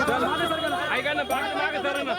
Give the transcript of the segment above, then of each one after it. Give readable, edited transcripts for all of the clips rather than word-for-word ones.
ऐका ना मागे सर ना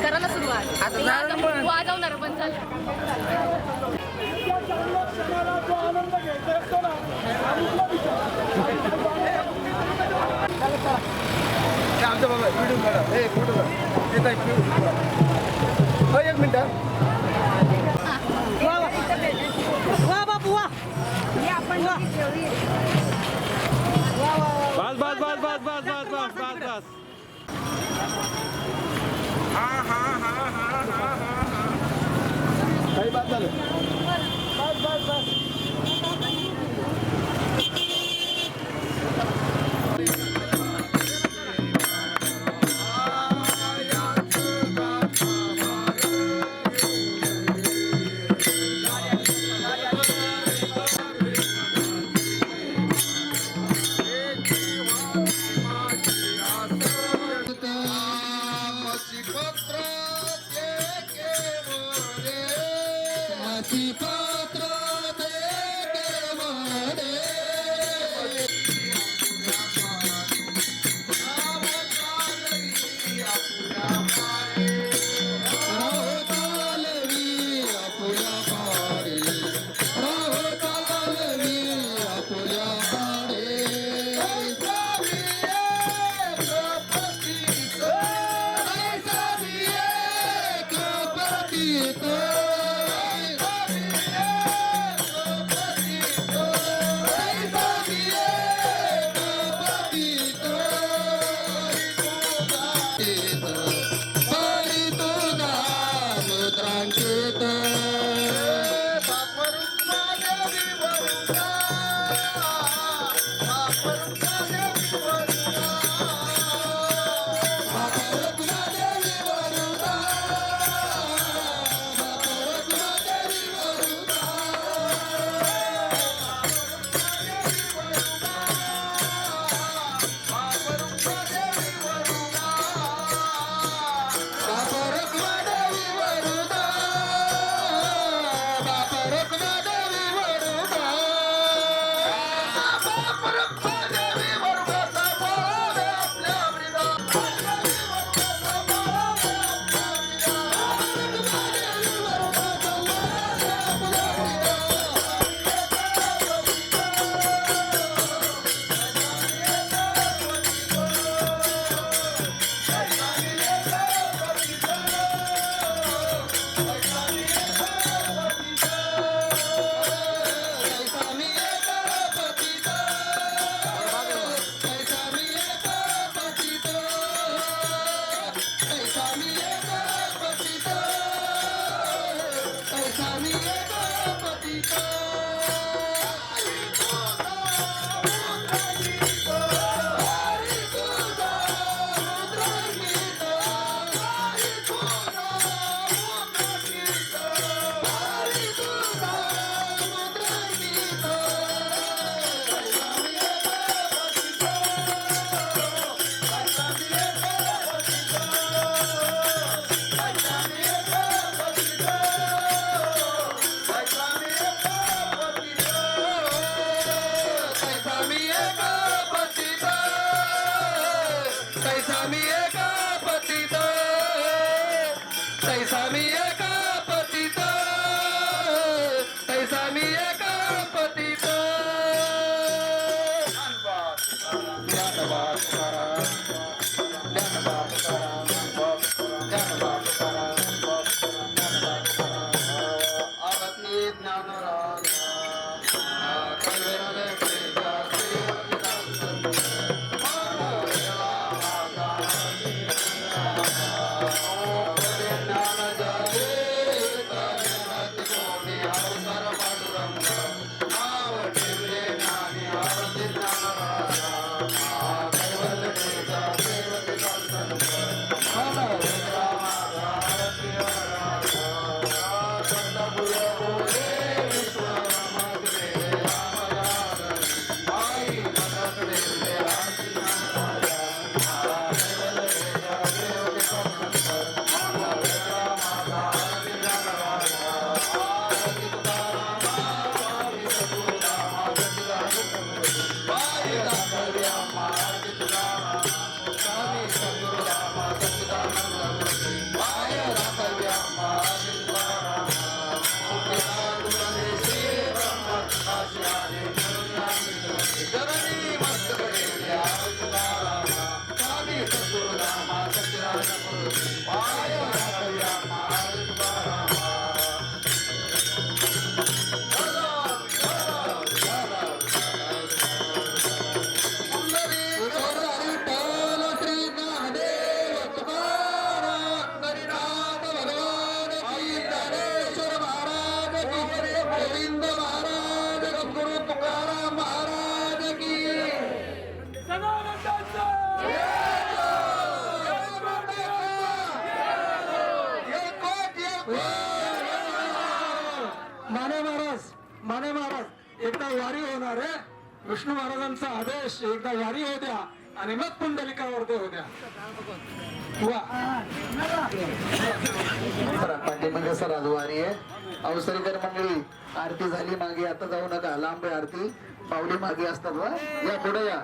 करायला सुरुवात आता वाजवणार पण चालेल. आमच्या बाबा व्हिडिओ काढा हे फोटो काढा एक मिनिट वा बापू वा बस बस बस बस बस बस बस बस बस काही बात झालं बस बस बस माने महाराज एकदा वारी होणार आहे. विष्णू महाराजांचा आदेश एकदा वारी होऊ द्या आणि मग पुंडलिकावरती होऊ द्या. पाठीमध्ये सर आज वारी आहे. अवसरीकर मंडळी आरती झाली मागे, आता जाऊ नका, लांब आहे आरती, पावली मागे असतात वा, या पुढे या.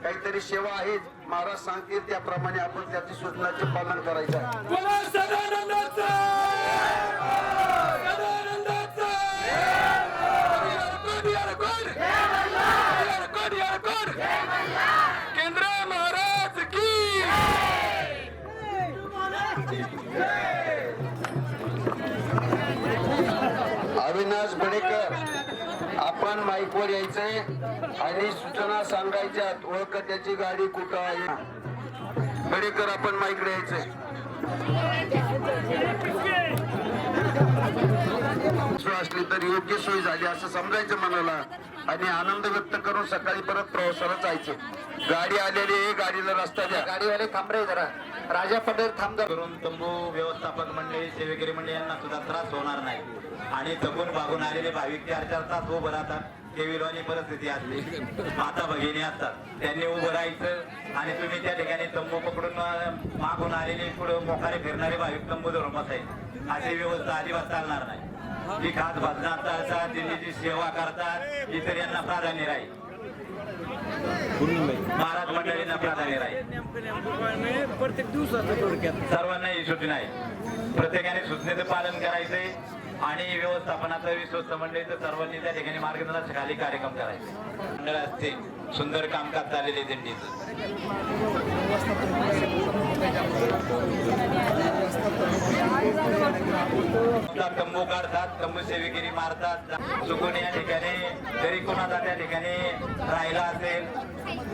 काहीतरी सेवा आहे, महाराज सांगतील त्याप्रमाणे आपण त्याची सूचनाचे पालन करायचं आहे. केंद्र महाराज की अविनाश बडेकर, आपण माईकवर यायचंय आणि सूचना सांगायच्या. ओळख त्याची गाडी कुठं आहे. बडेकर, आपण माईकडे यायचंय. सोय असली तर योग्य सोय झाली असं समजायचं मनाला आणि आनंद व्यक्त करून सकाळी परत प्रवासाला जायचं. गाडी आलेली आहे, गाडीला रस्ता द्या. गाडीवाले थांब रे जरा, राजा पटेल थांब जरा. करून तंबू व्यवस्थापक मंडळी, सेवेकरी मंडळी यांना सुद्धा त्रास होणार नाही. आणि तंबून भागून आलेले भाविक 4-4 तास उभं राहतात. केविलवाणी परिस्थिती असली, माता भगिनी असतात, त्यांनी उभं राहायचं आणि तुम्ही त्या ठिकाणी तंबू पकडून मागून आलेले पुढे मोकारे फिरणारे भाविक तंबू धरून बसायचे. अशी व्यवस्था अजिबात चालणार नाही. जी खास भजनात असतात, त्यांनी जी सेवा करतात, इतर यांना प्राधान्य राहील. महाराज मंडळींना प्राधान्य राहील. प्रत्येक दिवसाचं थोडक्यात सर्वांना ही सूचना आहे. प्रत्येकाने सूचनेचं पालन करायचंय आणि व्यवस्थापनाचं विश्वस्त मंडळीचं सर्वांनी त्या ठिकाणी मार्गदर्शनाखाली कार्यक्रम करायचे. मंडळ असते सुंदर कामकाज चाललेले दिंडीचं. तंबू काढतात, तंबू सेवेगिरी मारतात. चुकून या ठिकाणी जरी कोणाचा त्या ठिकाणी राहिला असेल,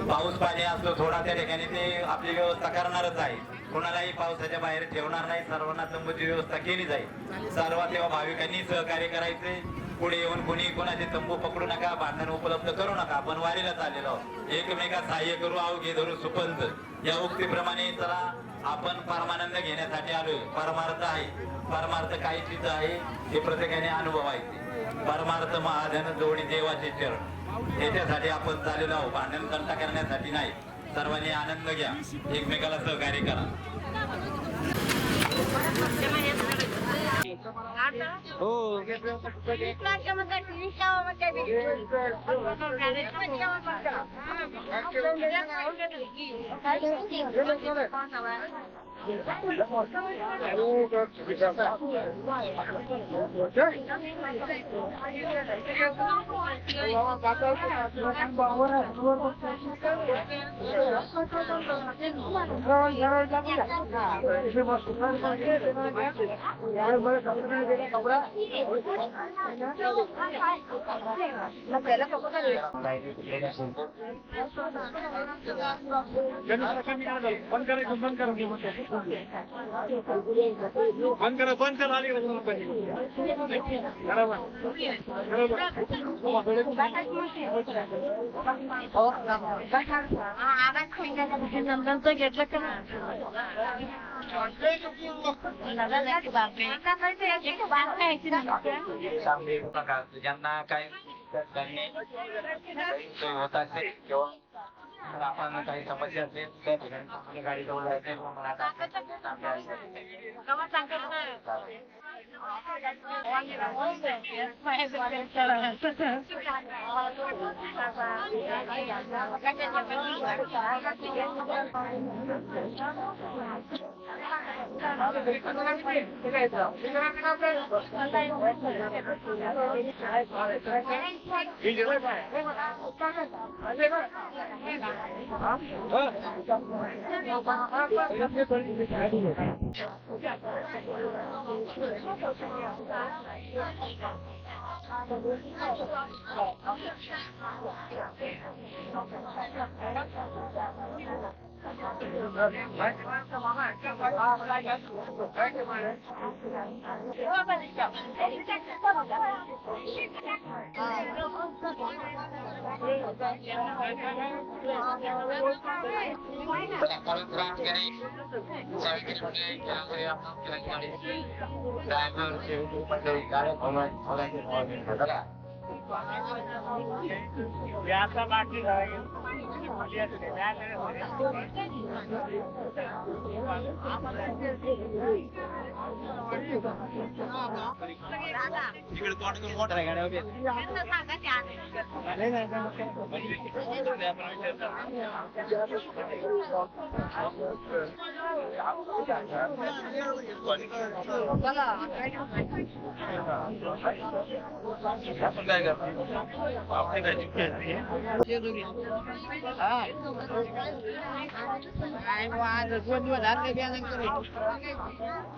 पाऊस पाणी असतो थोडा, त्या ठिकाणी ते आपली व्यवस्था करणारच आहे. कोणालाही पावसाच्या बाहेर ठेवणार नाही. सर्वांना तंबूची व्यवस्था केली जाईल. सर्व तेव्हा भाविकांनी सहकार्य करायचे. पुढे येऊन कोणी कोणाचे तंबू पकडू नका, भांडण उपलब्ध करू नका. आपण वारीला चाललेलो आहोत. एकमेका सहाय्य करू, अवघे धरू सुपंथ, या उक्तीप्रमाणे चला आपण परमानंद घेण्यासाठी आलोय. परमार्थ आहे. परमार्थ काय चीज आहे हे प्रत्येकाने अनुभवायचे. परमार्थ महाजन जोडी देवाचे चरण, याच्यासाठी आपण चाललेलो आहोत. भांडण तंटा करण्यासाठी नाही. सर्वांनी आनंद घ्या, एकमेकाला सहकार्य करा. हो नंदनचं घेतलं का ज्यांना काही सोय होत असेल किंवा आपण काही समस्या असेल त्या ठिकाणी गाडी जवळ जायचं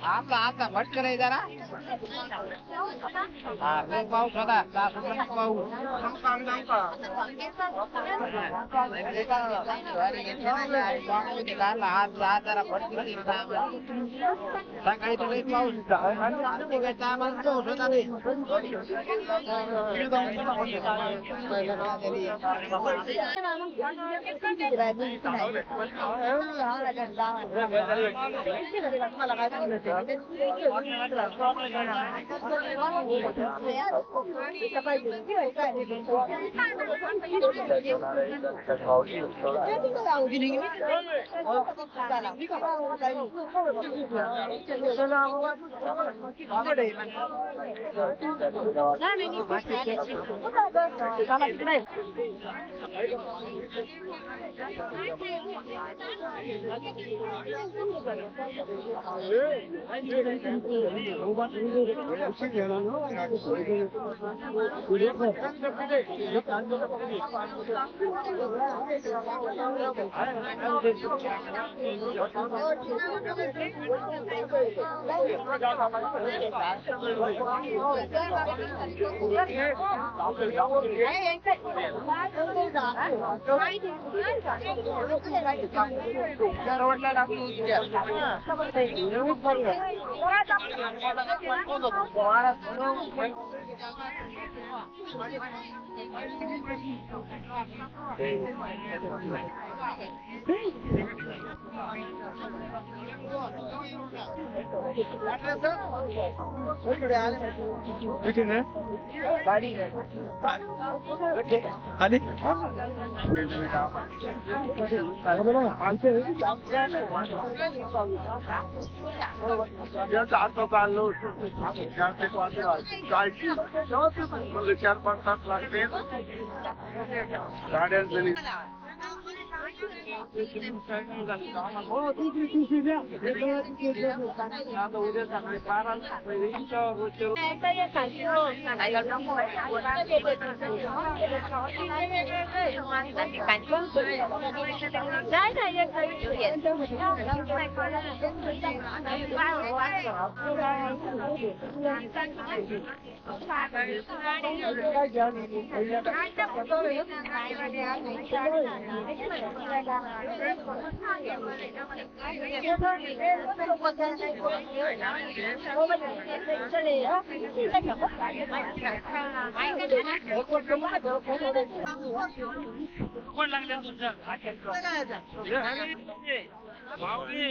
आपला भट करे जरा पाऊस होता पाऊस जरा भट सकाळी तर पाऊस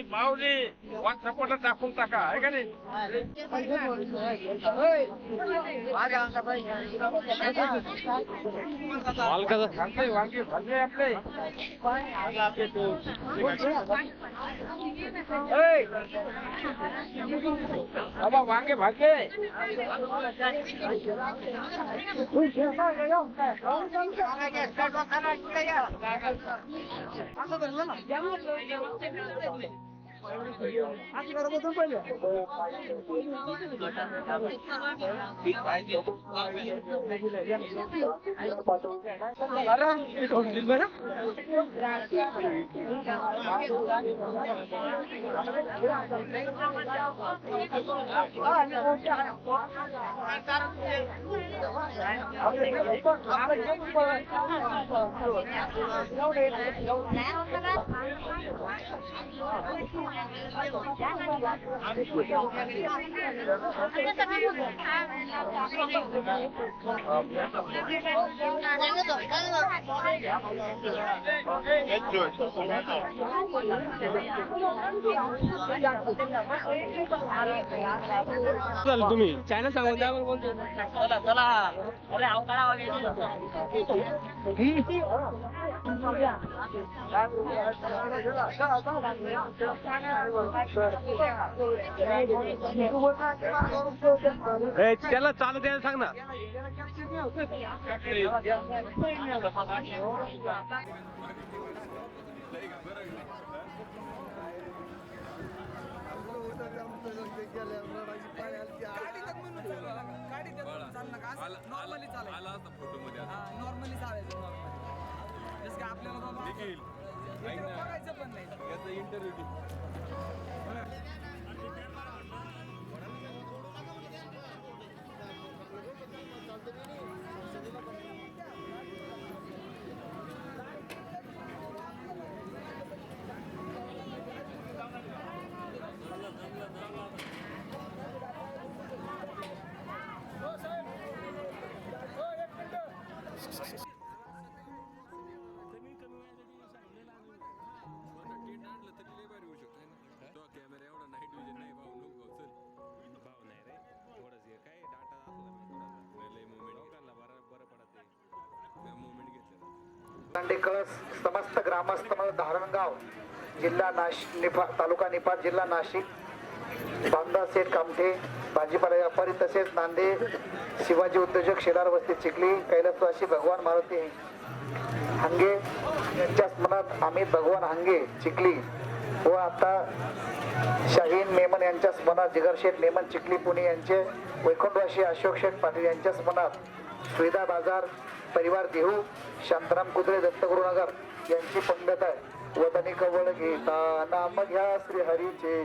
माऊली व्हॉट्सअपला टाकून टाका आहे का नाही. वांगे भाजले आपले बाबा वांगे भाजले तुम्ही चॅनल सांगून द्या. चला चला अरे अवकाळा त्याला चालू द्यायला सांग ना. नॉर्मली चालायचं जसं की आपल्याला बघायचं पण नाही इंटरव्ह्यू. कळस समस्त ग्रामस्थ धारणगाव जिल्हा नाशिक तालुका निपाट जिल्हा नाशिक बांधा सेठ कामठे भाजीपाला व्यापारी तसेच नांदे शिवाजी उद्योजक शेलार वस्ती चिखली कैलासवासी भगवान मारुती हंगे यांच्या स्मरणात अमित भगवान हंगे चिखली व आता शाहीन मेमन यांच्या स्मरणात जिगरशेठ मेमन चिखली पुणे यांचे वैकुंठवासी अशोक शेठ पाटील यांच्या स्मरणात सुविधा बाजार परिवार देहू शांताराम कुत्रे दत्तगुरुनगर यांची पंगत आहे. वदनी कवळ घेता नाम घ्या श्री हरीचे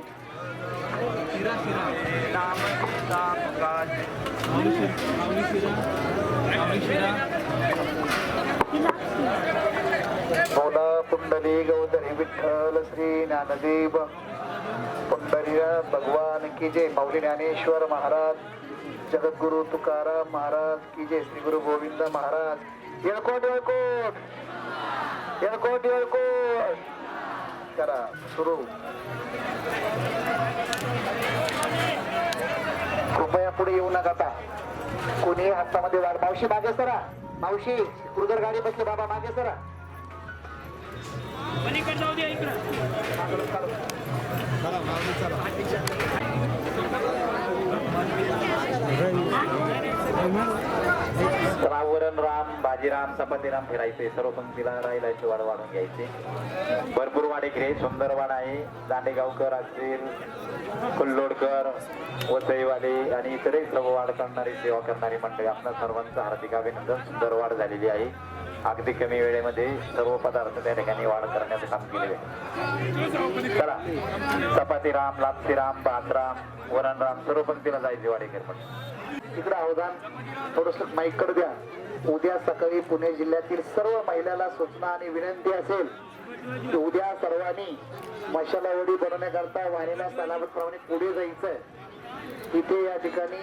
बोला पुंडली गौधरी विठ्ठल श्री ज्ञानदेव पुंडरीनाथ भगवान की जय. माऊली ज्ञानेश्वर महाराज जगद्गुरु तुकाराम महाराज की जय. श्री गुरु गोविंद महाराज येळकोट येळकोट येळकोट येळकोट करा सुरू. कृपया पुढे येऊ नका. आता कोणी हातामध्ये वाढ. मावशी मागे सरा. मावशी कुरगर गाडी बसले बाबा मागे सरा. वरण राम बाजीराम सपातीराम फिरायचे सर्व पंक्तीला राहिलायचे वाढ वाढून घ्यायचे. भरपूर वाडेकरी सुंदर वाडा आहे. दांडेगावकर असतील, कुल्लोडकर, वसईवाले आणि इतरही सर्व वाढ करणारी सेवा करणारी मंडळी आपल्या सर्वांचं हार्दिक अभिनंदन. सुंदर वाढ झालेली आहे. अगदी कमी वेळेमध्ये सर्व पदार्थ त्या ठिकाणी वाढ करण्याचं काम केलेले आहे. चला चपातीराम, लापसीराम, भातराम, वरणराम सर्व पंक्तीला जायचे वाडेकर पण. इकडे अवधान थोडस माईकडे द्या. उद्या सकाळी पुणे जिल्ह्यातील सर्व महिलांना सूचना आणि विनंती असेल की उद्या सर्वांनी मशालावडी बनवण्याकरता वाणीला सलामतप्रमाणे पुढे जायचंय. इथे या ठिकाणी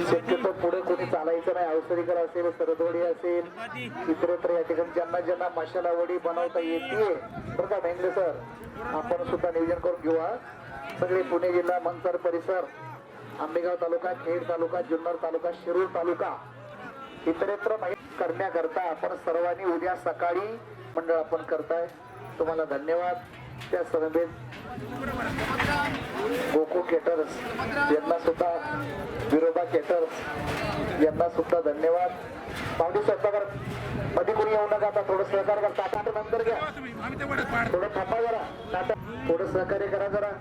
शक्यतो पुढे कोणी चालायचं नाही. औषधीकर असेल, सरदवडी असेल, इतरत्र या ठिकाणी ज्यांना ज्यांना मशालावडी बनवता येते बरं का मेंगले सर, आपण सुद्धा नियोजन करून घेऊ. सगळे पुणे जिल्हा, मंचर परिसर, आंबेगाव तालुका, खेड तालुका, जुन्नर तालुका, शिरूर तालुका इतरत्र करण्याकरता आपण सर्वांनी उद्या सकाळी मंडळ आपण करताय. तुम्हाला धन्यवाद. त्या समवेत गोकू केटर्स यांना सुद्धा, विरोबा केटर्स यांना सुद्धा धन्यवाद. पावडी स्वतः मध्ये कोणी येऊ नका. आता थोडं सहकार्य करता. आता नंतर घ्या, थोडं थांबा जरा, आता थोडं सहकार्य करा जरा.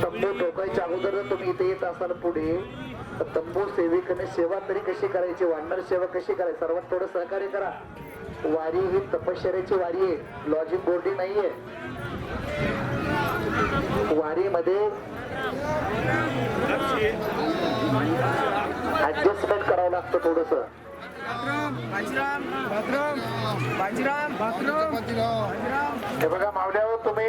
तंबू ठोकायच्या अगोदर जर तुम्ही इथे येत असाल पुढे, तर तंबू सेविकाने सेवा तरी कशी करायची, वाढणार सेवा कशी करायची, सर्वात थोडं सहकार्य करा. वारी ही तपश्चर्याची वारी आहे, लॉजिक बोर्डिंग नाहीये. वारीमध्ये ऍडजस्टमेंट करावं लागतं थोडस. हे बघा मावल्यावर तुम्ही